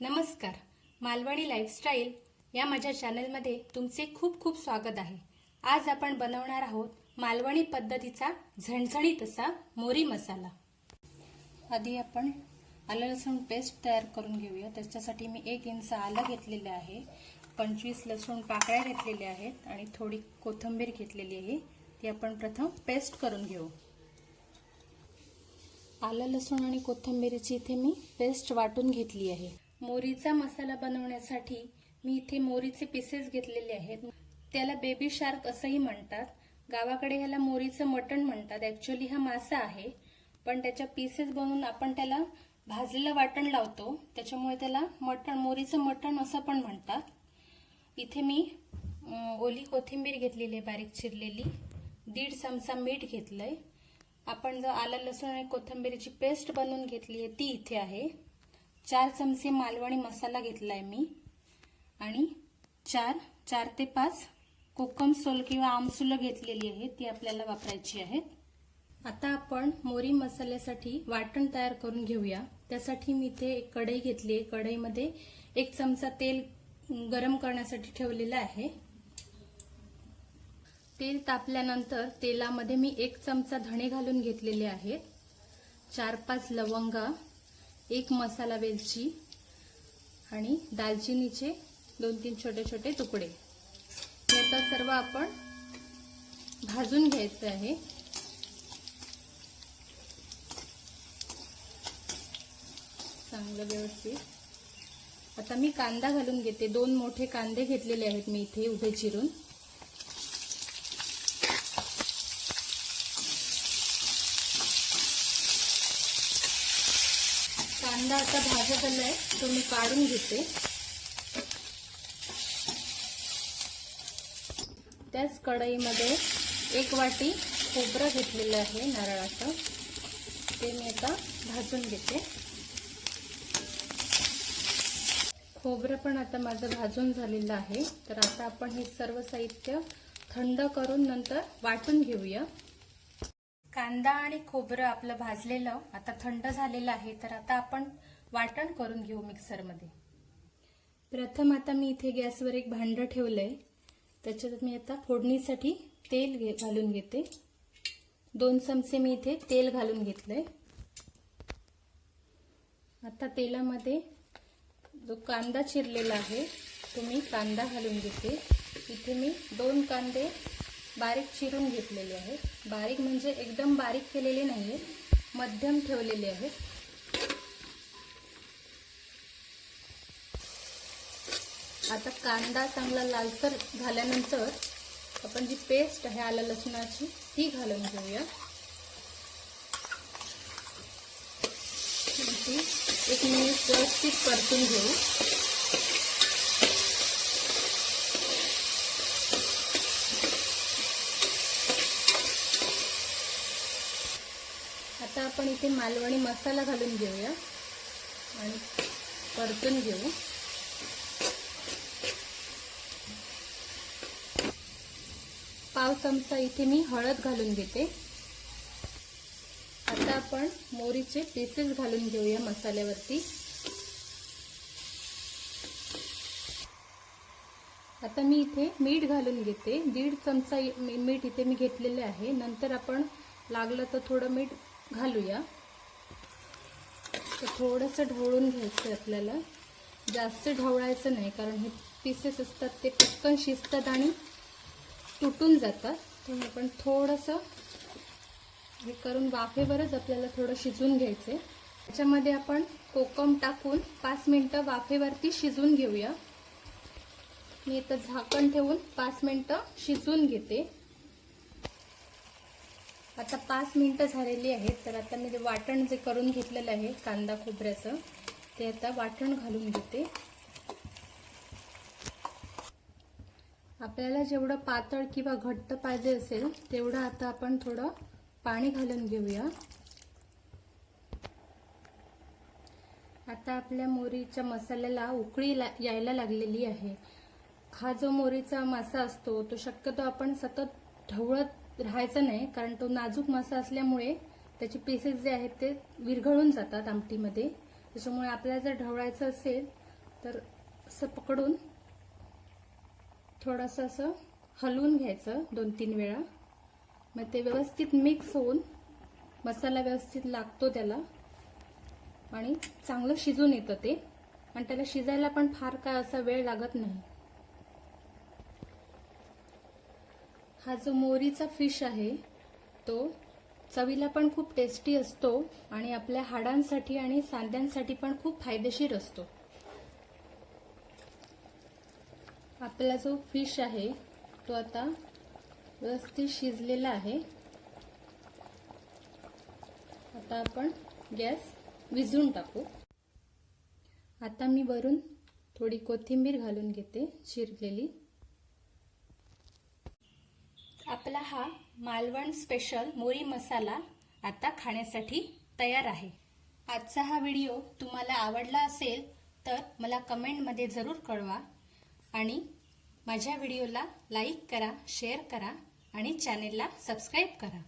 नमस्कार. मालवणी लाईफस्टाईल या माझ्या चॅनलमध्ये तुमचे खूप खूप स्वागत आहे. आज आपण बनवणार आहोत मालवणी पद्धतीचा झणझणीत असा मोरी मसाला. आधी आपण आलं लसूण पेस्ट तयार करून घेऊया. त्याच्यासाठी मी 1 इंच आलं घेतलेलं आहे, 25 लसूण पाकळ्या घेतलेल्या आहेत आणि थोडी कोथिंबीर घेतलेली आहे. ती आपण प्रथम पेस्ट करून घेऊ. आलं लसूण आणि कोथिंबीरची इथे मी पेस्ट वाटून घेतली आहे. मोरीचा मसाला बनवण्यासाठी मी इथे मोरीचे पीसेस घेतलेले आहेत. त्याला बेबी शार्क असंही म्हणतात. गावाकडे ह्याला मोरीचं मटण म्हणतात. ऍक्च्युअली हा मासा आहे, पण त्याच्या पीसेस बनवून आपण त्याला भाजलेलं वाटण लावतो, त्याच्यामुळे त्याला मोरीचं मटण असं पण म्हणतात. इथे मी ओली कोथिंबीर घेतलेली आहे बारीक चिरलेली, 1.5 चमचा मीठ घेतलंय. आपण जो आलं लसूण आणि कोथिंबीरची पेस्ट बनवून घेतली आहे ती इथे आहे. 4 चमचे मालवणी मसाला घेतलाय मी आणि 4 ते 5 कोकम सोल किंवा आमसुलं घेतलेली आहे, ती आपल्याला वापरायची आहेत. आता आपण मोरी मसाल्यासाठी वाटण तयार करून घेऊया. त्यासाठी मी इथे एक कढई घेतली आहे. कढईमध्ये 1 चमचा तेल गरम करण्यासाठी ठेवलेलं आहे. तेल तापल्यानंतर तेलामध्ये मी 1 चमचा धणे घालून घेतलेले आहेत, 4-5 लवंगा, 1 मसाला वेलची आणि दालचिनीचे 2-3 छोटे छोटे तुकडे. हे आता सर्व आपण भाजून घ्यायचं आहे. चांगलं व्यवस्थित. आता मी कांदा घालून घेते. 2 मोठे कांदे घेतलेले आहेत मी इथे उभे चिरून. कांदा आता भाजत आलाय, तो मी काढून घेते. त्याच कढईमध्ये 1 वाटी खोबरं घेतलेलं आहे नारळाचं, ते मी आता भाजून घेते. खोबरं पण आता माझं भाजून झालेलं आहे. तर आता आपण हे सर्व साहित्य थंड करून नंतर वाटून घेऊया. कांदा आणि खोबरं आपलं भाजलेलं आता थंड झालेलं आहे. तर आता आपण वाटण करून घेऊ मिक्सरमध्ये. प्रथम आता मी इथे गॅसवर एक भांडं ठेवलंय. त्याच्यात मी आता फोडणीसाठी तेल घालून घेते. 2 चमचे मी इथे तेल घालून घेतलंय. आता तेलामध्ये जो कांदा चिरलेला आहे तो मी कांदा घालून घेते. इथे मी 2 कांदे बारीक चिरून घेतलेले आहेत. बारीक म्हणजे एकदम बारीक केलेले नाहीये, मध्यम ठेवलेले आहेत. आता कांदा चांगला लालसर झाल्यानंतर आपण जी पेस्ट आहे आलं लसूणाची ती घालून घेऊया. ती 1 मिनिट व्यवस्थित परतून घेऊ. आता आपण इथे मालवणी मसाला घालून घेऊया आणि परतून घेऊ. पाव चमचा इथे मी हळद घालून घेते. आता आपण मोरीचे पीसेस घालून घेऊया मसाल्यावरती. आता मी इथे मीठ घालून घेते. 1.5 चमचा मीठ इथे मी घेतलेले आहे. नंतर आपण लागलं तर थोडं मीठ घालूया. तर थोडंसं ढवळून घ्यायचं आपल्याला, जास्त ढवळायचं नाही, कारण हे पीसेस असतात ते पटकन शिजतात आणि तुटून जातात. तर आपण थोडंसं हे करून वाफेवरच आपल्याला थोडं शिजून घ्यायचे. त्याच्यामध्ये आपण कोकम टाकून 5 मिनिटं वाफेवरती शिजून घेऊया. मी इथं झाकण ठेवून 5 मिनिटं शिजवून घेते. आता 5 मिनिटं झालेली आहेत. तर आता मी जे वाटण जे करून घेतलेलं आहे कांदा खोबऱ्याचं, ते आता वाटण घालून घेते. आपल्याला जेवढं पातळ किंवा घट्ट पाहिजे असेल तेवढं आता आपण थोडं पाणी घालून घेऊया. आता आपल्या मोरीच्या मसाल्याला उकळी यायला लागलेली आहे. हा जो मोरीचा मासा असतो तो शक्यतो आपण सतत ढवळत राहायचा नाही, कारण तो नाजूक मासा असल्यामुळे त्याचे पीसेस जे आहेत ते विरघळून जातात आमटीमध्ये. त्याच्यामुळे आपल्याला जर ढवळायचं असेल तर असं पकडून थोडंसं असं हलवून घ्यायचं 2-3 वेळा. मग ते व्यवस्थित मिक्स होऊन मसाला व्यवस्थित लागतो त्याला आणि चांगलं शिजून येतं ते. आणि त्याला शिजायला पण फार काय असा वेळ लागत नाही. हा जो मोरीचा फिश आहे तो चवीला पण खूप टेस्टी असतो आणि आपल्या हाडांसाठी आणि सांध्यांसाठी पण खूप फायदेशीर असतो. आपला जो फिश आहे तो आता व्यवस्थित शिजलेला आहे. आता आपण गॅस विझवून टाकू. आता मी वरून थोडी कोथिंबीर घालून घेते चिरलेली. आपला हा मालवण स्पेशल मोरी मसाला आता खाण्यासाठी तयार आहे. आजचा हा व्हिडिओ तुम्हाला आवडला असेल तर मला कमेंटमध्ये जरूर कळवा आणि माझ्या व्हिडिओला लाईक करा, शेअर करा आणि चॅनेलला सबस्क्राईब करा.